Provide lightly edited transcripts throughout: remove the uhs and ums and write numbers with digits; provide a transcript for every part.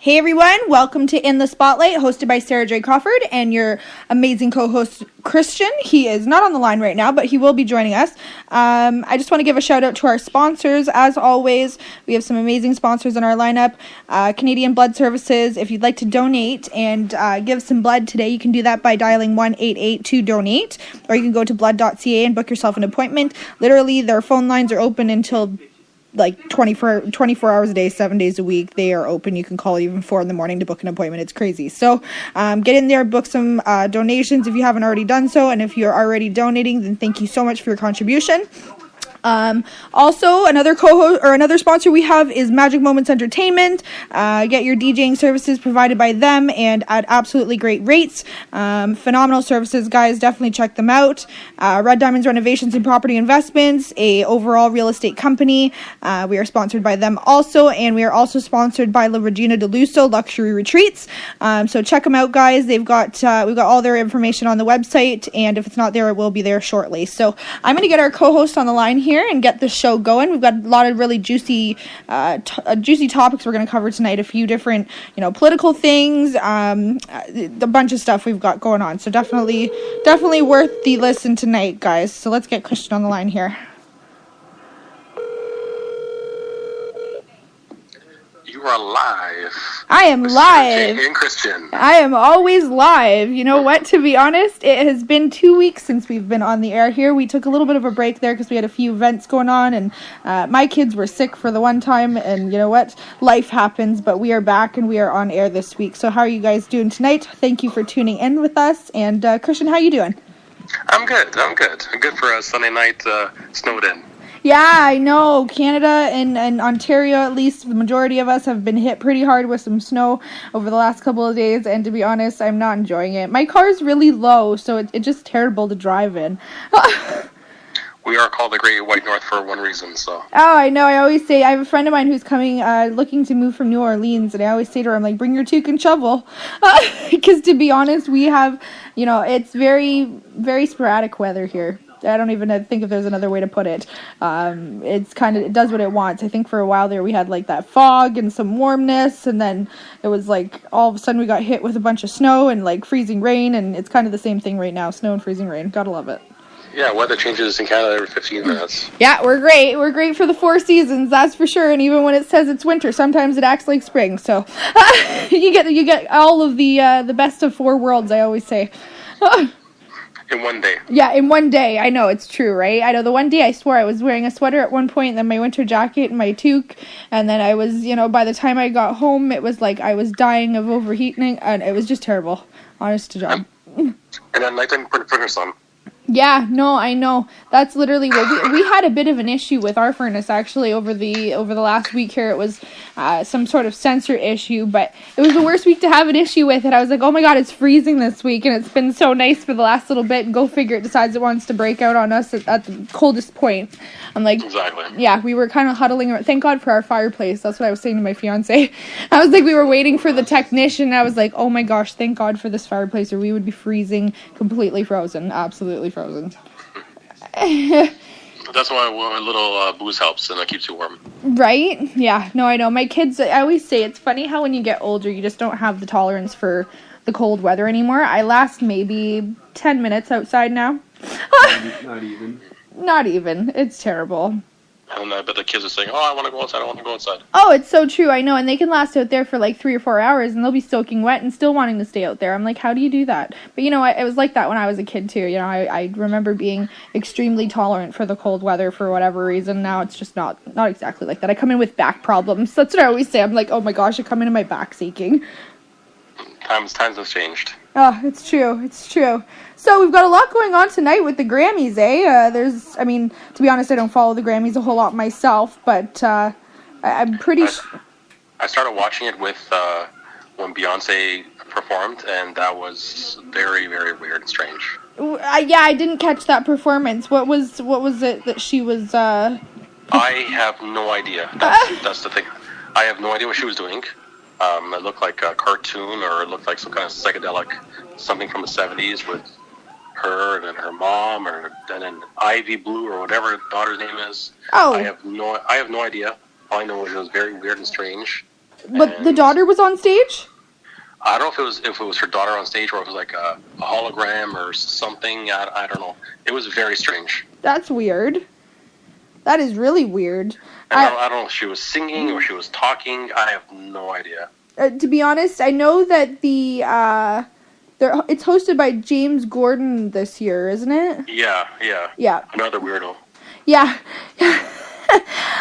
Hey everyone, welcome to In the Spotlight, hosted by Sara Crawford and your amazing co-host Christian. He is not on the line right now, but he will be joining us. I just want to give a shout out to our sponsors. As always, we have some amazing sponsors in our lineup. Canadian Blood Services. If you'd like to donate and give some blood today, you can do that by dialing 1-888-2-DONATE, or you can go to blood.ca and book yourself an appointment. Literally, their phone lines are open until like 24 hours a day, 7 days a week. They are open. You can call even 4 a.m. to book an appointment. It's crazy. So get in there, book some donations if you haven't already done so. And if you're already donating, then thank you so much for your contribution. Also, another co-host or another sponsor we have is Magic Moments Entertainment. Get your DJing services provided by them and at absolutely great rates. Phenomenal services, guys. Definitely check them out. Red Diamonds Renovations and Property Investments, a overall real estate company. We are sponsored by them also, and we are also sponsored by La Regina de Luso Luxury Retreats. So check them out, guys. We've got all their information on the website, and if it's not there, it will be there shortly. So I'm going to get our co-host on the line here and get the show going. We've got a lot of really juicy topics we're going to cover tonight. A few different, political things, a bunch of stuff we've got going on. So definitely worth the listen tonight, guys. So let's get Christian on the line here. You are live. I am live. And Christian. I am always live. You know what? To be honest, it has been 2 weeks since we've been on the air here. We took a little bit of a break there because we had a few events going on, and my kids were sick for the one time, and you know what? Life happens, but we are back and we are on air this week. So how are you guys doing tonight? Thank you for tuning in with us. And Christian, how you doing? I'm good. Good for a Sunday night snowed in. Yeah, I know. Canada and Ontario, at least, the majority of us have been hit pretty hard with some snow over the last couple of days, and to be honest, I'm not enjoying it. My car's really low, so it's just terrible to drive in. We are called the Great White North for one reason, so. Oh, I know. I always say, I have a friend of mine who's coming, looking to move from New Orleans, and I always say to her, I'm like, bring your toque and shovel. Because to be honest, we have, it's very, very sporadic weather here. I don't even think if there's another way to put it. It does what it wants. I think for a while there we had like that fog and some warmness, and then it was like all of a sudden we got hit with a bunch of snow and like freezing rain, and it's kind of the same thing right now, snow and freezing rain. Gotta love it. Yeah, weather changes in Canada every 15 minutes. Yeah, we're great. We're great for the 4 seasons, that's for sure. And even when it says it's winter, sometimes it acts like spring. So you get all of the best of 4 worlds, I always say. In one day. Yeah, in one day. I know, it's true, right? I know the one day I swore I was wearing a sweater at one point, and then my winter jacket and my toque, and then I was, by the time I got home, it was like I was dying of overheating, and it was just terrible. Honest to God. And then nighttime furnace on. Yeah, no, I know. That's literally what we had a bit of an issue with our furnace actually over the last week here. It was some sort of sensor issue, but it was the worst week to have an issue with it. I was like, oh my God, it's freezing this week, and it's been so nice for the last little bit. And go figure, it decides it wants to break out on us at the coldest point. I'm like, exactly. Yeah, we were kind of huddling around. Thank God for our fireplace. That's what I was saying to my fiance. I was like, we were waiting for the technician. I was like, oh my gosh, thank God for this fireplace, or we would be freezing, completely frozen, absolutely frozen. That's why a little booze helps, and it keeps you warm. Right? Yeah. No, I know. My kids, I always say it's funny how when you get older, you just don't have the tolerance for the cold weather anymore. I last maybe 10 minutes outside now. Not even. It's terrible. And I bet the kids are saying, oh, I want to go outside. Oh, it's so true. I know. And they can last out there for like 3 or 4 hours, and they'll be soaking wet and still wanting to stay out there. I'm like, how do you do that? But you know what? It was like that when I was a kid too. I remember being extremely tolerant for the cold weather for whatever reason. Now it's just not exactly like that. I come in with back problems. That's what I always say. I'm like, oh my gosh, I come in and my back's aching. Times have changed. Oh, it's true. So we've got a lot going on tonight with the Grammys, eh? To be honest, I don't follow the Grammys a whole lot myself, but I'm pretty I started watching it with when Beyonce performed, and that was very, very weird and strange. Yeah, I didn't catch that performance. What was it that she was... I have no idea. That's the thing. I have no idea what she was doing. It looked like a cartoon, or it looked like some kind of psychedelic, something from the 70s with her and then her mom, and then Ivy Blue, or whatever her daughter's name is. Oh. I have no idea. All I know is it was very weird and strange. But the daughter was on stage? I don't know if it was her daughter on stage or if it was like a hologram or something. I don't know. It was very strange. That's weird. That is really weird. I don't know if she was singing or she was talking. I have no idea. To be honest, I know that it's hosted by James Gordon this year, isn't it? Yeah. Another weirdo. Yeah.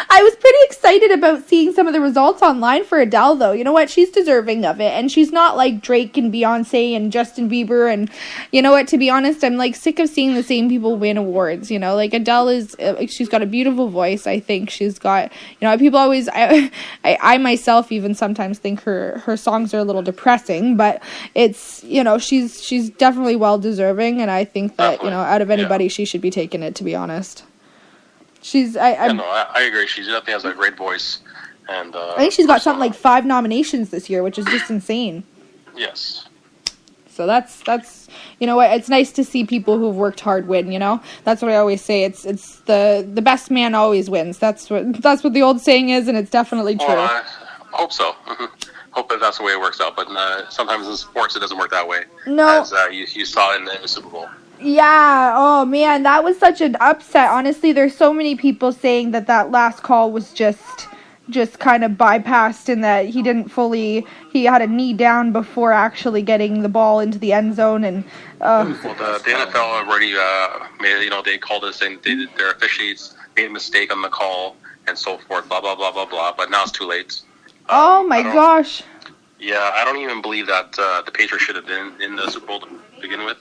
I was pretty excited about seeing some of the results online for Adele, though. You know what? She's deserving of it. And she's not like Drake and Beyonce and Justin Bieber. And you know what? To be honest, I'm like sick of seeing the same people win awards. You know, like Adele is, she's got a beautiful voice. I think she's got, you know, people always, I myself even sometimes think her songs are a little depressing. But it's, you know, she's definitely well deserving. And I think that, you know, out of anybody, she should be taking it, to be honest. I agree. She definitely has a great voice, and I think she's got something like 5 nominations this year, which is just insane. Yes. So that's you know what, it's nice to see people who've worked hard win. You know, that's what I always say. It's the best man always wins. That's what the old saying is, and it's definitely true. I hope so. Hope that that's the way it works out, but sometimes in sports it doesn't work that way. No, as you saw in the Super Bowl. Yeah, oh man, that was such an upset. Honestly, there's so many people saying that last call was just kind of bypassed and that he had a knee down before actually getting the ball into the end zone. And well, the NFL already made, you know, they called us saying their officiates made a mistake on the call and so forth, blah blah blah blah blah. But now it's too late. Oh my gosh. Yeah, I don't even believe that the Patriots should have been in the Super Bowl to begin with.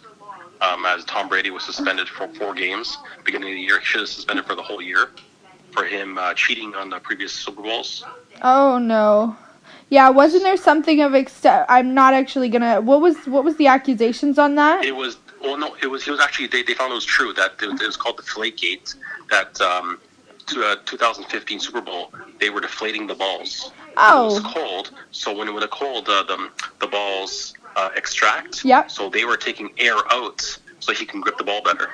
As Tom Brady was suspended for 4 games beginning of the year. He should have suspended for the whole year for him cheating on the previous Super Bowls. Oh no. Yeah, wasn't there something of I'm not actually gonna. What was the accusations on that? It was actually they found it was true that it was called the Deflategate. That 2015 Super Bowl they were deflating the balls. Oh. It was cold, so when it cold the balls extract. Yep. So they were taking air out so he can grip the ball better.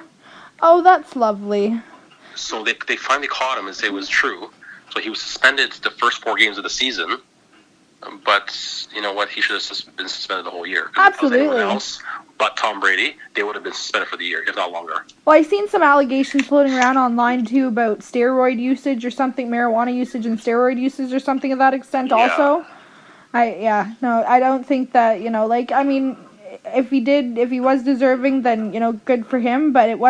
Oh, that's lovely. So they finally caught him and say it was true. So he was suspended the first 4 games of the season. But you know what? He should have been suspended the whole year. Absolutely. Anyone else but Tom Brady, they would have been suspended for the year, if not longer. Well, I've seen some allegations floating around online too about steroid usage or something, marijuana usage and steroid usage or something of that extent. Also. I don't think that, you know, like, I mean, if he was deserving, then, you know, good for him, but it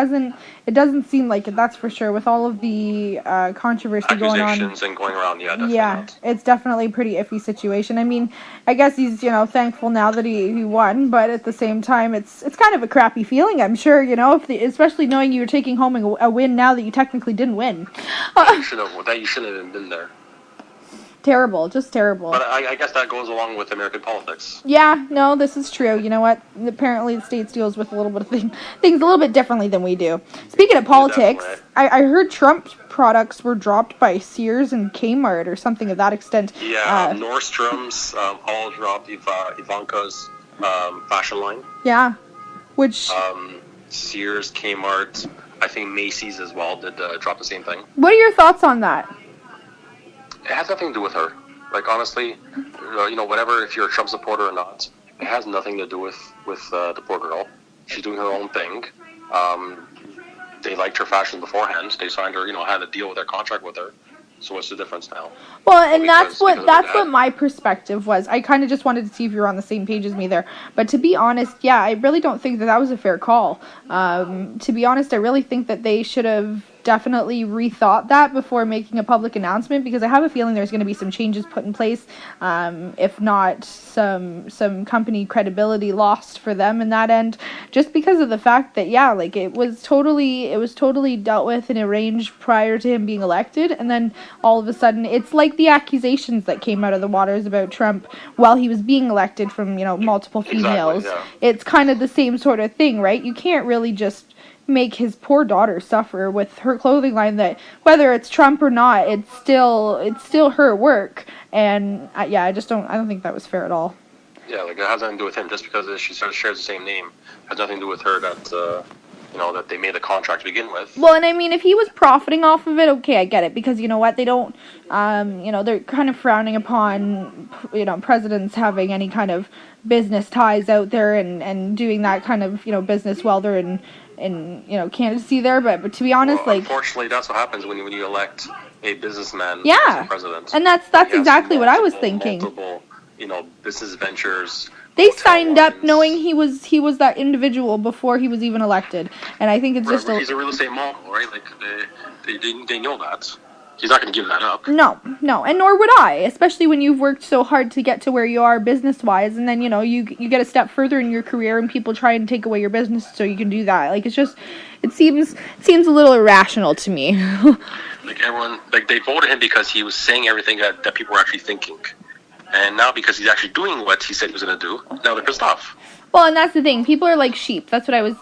doesn't seem like it, that's for sure, with all of the controversy going on. Accusations and going around, yeah, definitely. Yeah, it's definitely a pretty iffy situation. I mean, I guess he's, you know, thankful now that he won, but at the same time, it's kind of a crappy feeling, I'm sure, you know, especially knowing you're taking home a win now that you technically didn't win. You shouldn't have been there. Terrible, just terrible. But I guess that goes along with American politics. Yeah, no, this is true. You know what? Apparently the States deals with a little bit of things a little bit differently than we do. Speaking of politics, I heard Trump products were dropped by Sears and Kmart or something of that extent. Yeah, Nordstrom's all dropped Ivanka's fashion line. Yeah, which... Sears, Kmart, I think Macy's as well did drop the same thing. What are your thoughts on that? It has nothing to do with her. Like, honestly, you know, whatever, if you're a Trump supporter or not, it has nothing to do with the poor girl. She's doing her own thing. They liked her fashion beforehand. They signed her, you know, had a deal with their contract with her. So what's the difference now? Well, and that's what my perspective was. I kind of just wanted to see if you were on the same page as me there. But to be honest, yeah, I really don't think that was a fair call. To be honest, I really think that they should have definitely rethought that before making a public announcement, because I have a feeling there's going to be some changes put in place, if not some company credibility lost for them in that end, just because of the fact that, yeah, like it was totally dealt with and arranged prior to him being elected, and then all of a sudden it's like the accusations that came out of the waters about Trump while he was being elected from, you know, multiple females. Exactly, yeah. It's kind of the same sort of thing, right? You can't really just make his poor daughter suffer with her clothing line that, whether it's Trump or not, it's still her work. And I don't think that was fair at all. Yeah, like it has nothing to do with him. Just because she sort of shares the same name, has nothing to do with her. That that they made the contract to begin with. Well, and I mean, if he was profiting off of it, okay, I get it, because you know what, they don't, they're kind of frowning upon, presidents having any kind of business ties out there and doing that kind of, business while they're in candidacy there, but to be honest, unfortunately, that's what happens when you elect a businessman as president. And that's exactly what I was thinking. Multiple, business ventures. They signed up knowing he was that individual before he was even elected, and I think it's just he's a real estate mogul, right? Like they know that. He's not going to give that up. No, and nor would I, especially when you've worked so hard to get to where you are business-wise, and then, you get a step further in your career and people try and take away your business so you can do that. Like, it seems a little irrational to me. Everyone, they voted him because he was saying everything that people were actually thinking. And now because he's actually doing what he said he was going to do, now they're pissed off. Well, and that's the thing. People are like sheep. That's what I was,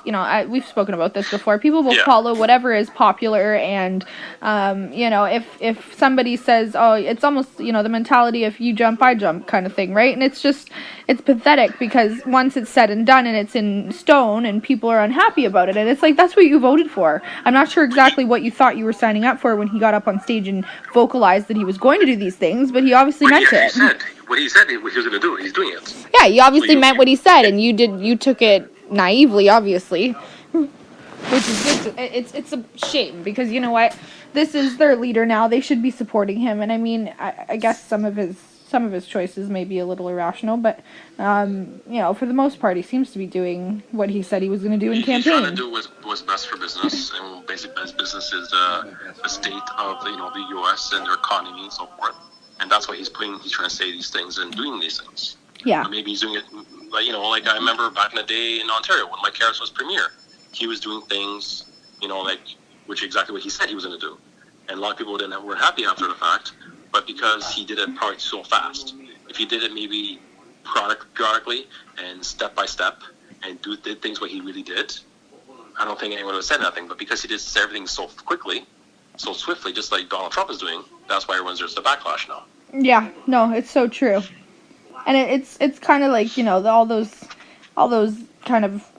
we've spoken about this before. People will follow whatever is popular, and, if somebody says, oh, it's almost, the mentality if you jump, I jump kind of thing, right? And it's pathetic, because once it's said and done and it's in stone and people are unhappy about it, and it's like, that's what you voted for. I'm not sure exactly what you thought you were signing up for when he got up on stage and vocalized that he was going to do these things, but he obviously meant it. What he said he was going to do, he's doing it. Yeah, he obviously meant what he said, and you took it naively, obviously. Which is just, it's a shame, because you know what? This is their leader now. They should be supporting him, and I mean, I guess some of his choices may be a little irrational, but for the most part, he seems to be doing what he said he was going to do in campaign. He's trying to do what's best for business, and basically best business is the state of the U.S. and their economy and so forth. And that's why he's trying to say these things and doing these things. Yeah. Or maybe he's doing it, like I remember back in the day in Ontario when Mike Harris was premier. He was doing things, which exactly what he said he was going to do. And a lot of people weren't happy after the fact, but because he did it probably so fast. If he did it maybe periodically and step by step and did things what he really did, I don't think anyone would have said nothing. But because he did everything so quickly, so swiftly, just like Donald Trump is doing, that's why there's a backlash now. Yeah, no, it's so true. And it's kind of like, all those kind of,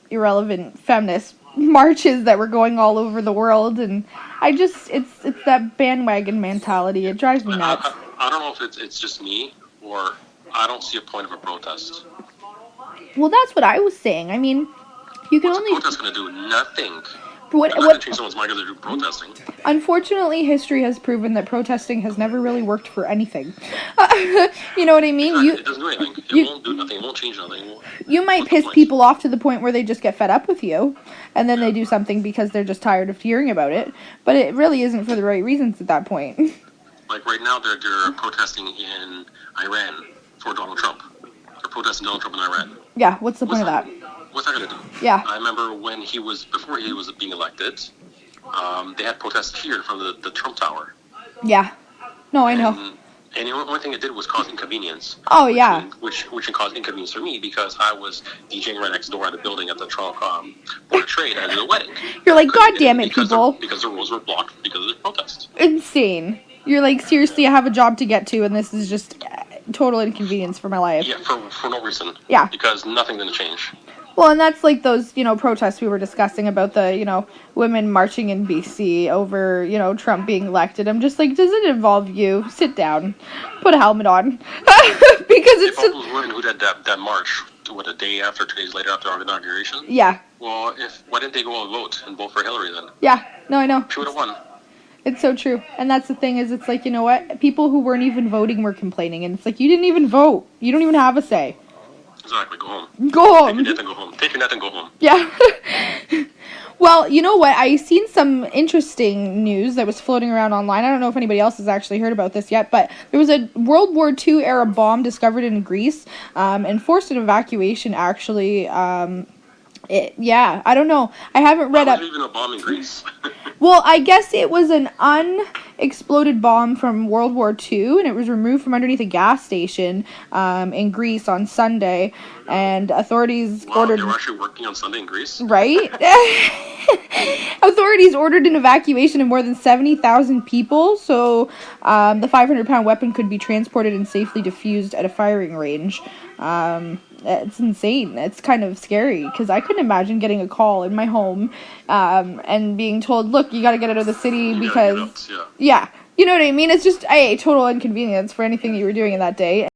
irrelevant feminist marches that were going all over the world, and it's that bandwagon mentality. It drives me nuts. I don't know if it's just me, or I don't see a point of a protest. Well, that's what I was saying. I mean, you can What's only... a protest going to do? Nothing. What to change someone's mind because they're protesting. Unfortunately, history has proven that protesting has never really worked for anything. You know what I mean? Exactly. It doesn't do anything. It won't do nothing. It won't change nothing. You might piss people off to the point where they just get fed up with you, and then they do something because they're just tired of hearing about it. But it really isn't for the right reasons at that point. Like right now, they're protesting in Iran for Donald Trump. They're protesting Donald Trump in Iran. Yeah, what's the point of that? What's that going to do? Yeah. I remember before he was being elected, they had protests here from the Trump Tower. Yeah. No, I know. And the only thing it did was cause inconvenience. Oh, yeah. Which caused inconvenience for me because I was DJing right next door at the building at the Trump Board of Trade at the wedding. You're like, God damn it, people. Because the roads were blocked because of the protest. Insane. You're like, seriously, I have a job to get to, and this is just total inconvenience for my life. Yeah, for no reason. Yeah. Because nothing's going to change. Well, and that's like those, protests we were discussing about the, women marching in BC over, Trump being elected. I'm just like, does it involve you? Sit down. Put a helmet on. Because it's... If all those women who did that march, a day after, 2 days later after our inauguration? Yeah. Well, why didn't they go and vote for Hillary then? Yeah. No, I know. She would have won. It's so true. And that's the thing is, it's like, you know what? People who weren't even voting were complaining. And it's like, you didn't even vote. You don't even have a say. Exactly. Go home. Go home. Take your net and go home. Take your net and go home. Yeah. Well, you know what? I seen some interesting news that was floating around online. I don't know if anybody else has actually heard about this yet, but there was a World War II era bomb discovered in Greece and forced an evacuation, actually. I don't know. I haven't read up. How was even a bomb in Greece? Well, I guess it was an unexploded bomb from World War II, and it was removed from underneath a gas station in Greece on Sunday, and authorities ordered... They were actually working on Sunday in Greece? Right? Authorities ordered an evacuation of more than 70,000 people, so the 500-pound weapon could be transported and safely defused at a firing range. it's insane. It's kind of scary because I couldn't imagine getting a call in my home and being told, look, you got to get out of the city because, yeah, you know what I mean? It's just a total inconvenience for anything that you were doing in that day.